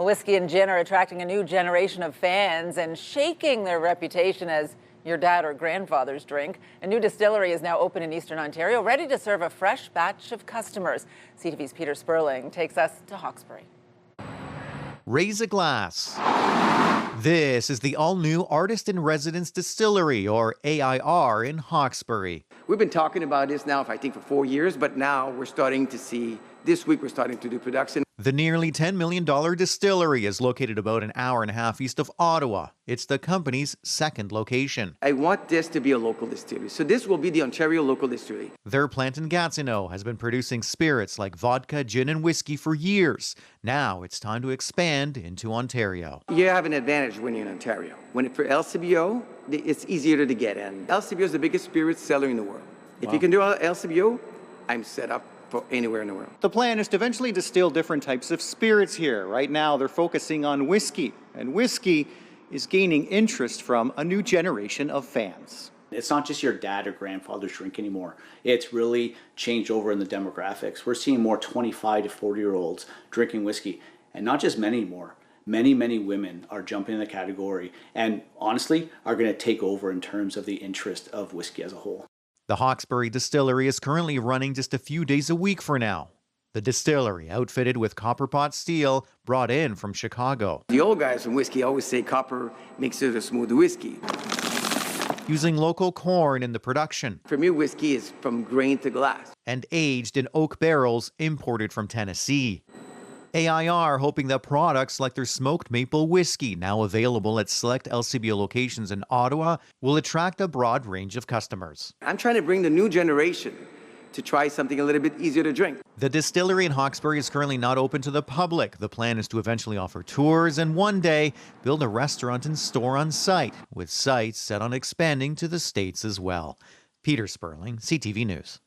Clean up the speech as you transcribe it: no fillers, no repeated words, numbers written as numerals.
Well, whiskey and gin are attracting a new generation of fans and shaking their reputation as your dad or grandfather's drink. A new distillery is now open in Eastern Ontario, ready to serve a fresh batch of customers. CTV's Peter Szperling takes us to Hawkesbury. Raise a glass. This is the all-new Artist-in-Residence Distillery, or AIR, in Hawkesbury. We've been talking about this now, I think, for 4 years, but now we're starting to see, this week we're starting to do production. The nearly $10 million distillery is located about an hour and a half east of Ottawa. It's the company's second location. I want this to be a local distillery, so this will be the Ontario local distillery. Their plant in Gatineau has been producing spirits like vodka, gin, and whiskey for years. Now it's time to expand into Ontario. You have an advantage when you're in Ontario. For LCBO, it's easier to get in. LCBO is the biggest spirit seller in the world. If you can do LCBO, I'm set up for anywhere in the world. The plan is to eventually distill different types of spirits here. Right now, they're focusing on whiskey, and whiskey is gaining interest from a new generation of fans. It's not just your dad or grandfather's drink anymore. It's really changed over in the demographics. We're seeing more 25 to 40-year-olds drinking whiskey, and not just men anymore. Many, many women are jumping in the category and honestly are going to take over in terms of the interest of whiskey as a whole. The Hawkesbury distillery is currently running just a few days a week for now. The distillery, outfitted with copper pot steel, brought in from Chicago. The old guys from whiskey always say copper makes it a smoother whiskey. Using local corn in the production. For me, whiskey is from grain to glass. And aged in oak barrels imported from Tennessee. AIR hoping that products like their smoked maple whiskey, now available at select LCBO locations in Ottawa, will attract a broad range of customers. I'm trying to bring the new generation to try something a little bit easier to drink. The distillery in Hawkesbury is currently not open to the public. The plan is to eventually offer tours and one day build a restaurant and store on site, with sites set on expanding to the States as well. Peter Szperling, CTV News.